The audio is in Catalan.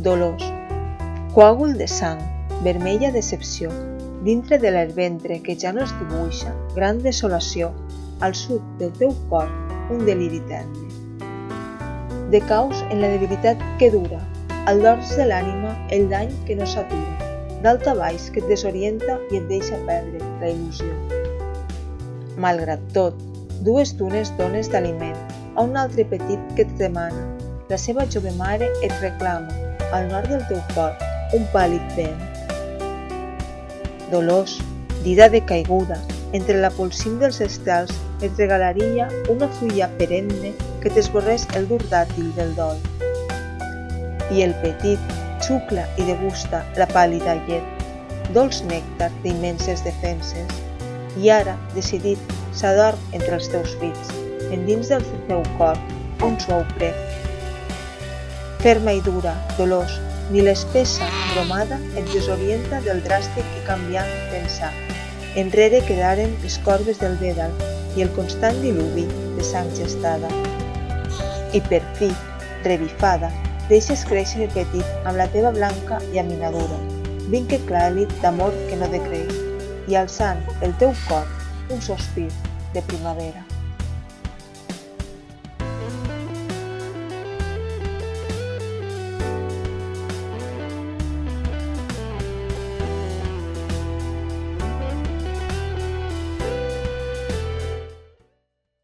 Dolors, coàgul de sang, vermella decepció, dintre de l'herventre que ja no es dibuixa, gran desolació, al sud del teu cor, un deliri tendre. Decaus en la debilitat que dura, al dors de l'ànima el dany que no s'atura, dalt a baix que et desorienta i et deixa perdre la il·lusió. Malgrat tot, dues dunes dones d'aliment a un altre petit que et demana. La seva jove mare et reclama, al nord del teu cor, un pàl·lid vent. Dolors, dida decaiguda, entre la polsim dels estels et regalaria una fulla perenne que t'esborrés el dur dàtil del dol. I el petit xucla i degusta la pàl·lida llet, dolç nèctar d'immenses defenses, i ara, decidit, s'adorm entre els teus fills, endins del teu cor, un suau prec. Ferma i dura, Dolors, ni l'espessa bromada et desorienta del dràstic i canviant pensar. Enrere quedaren les corbes del Dèdal i el constant diluvi de sang gestada. I per fi, revifada, deixes créixer el petit amb la teva blanca llaminadura, vincle clàlid d'amor que no decreix, i alçant el teu cor un sospir de primavera.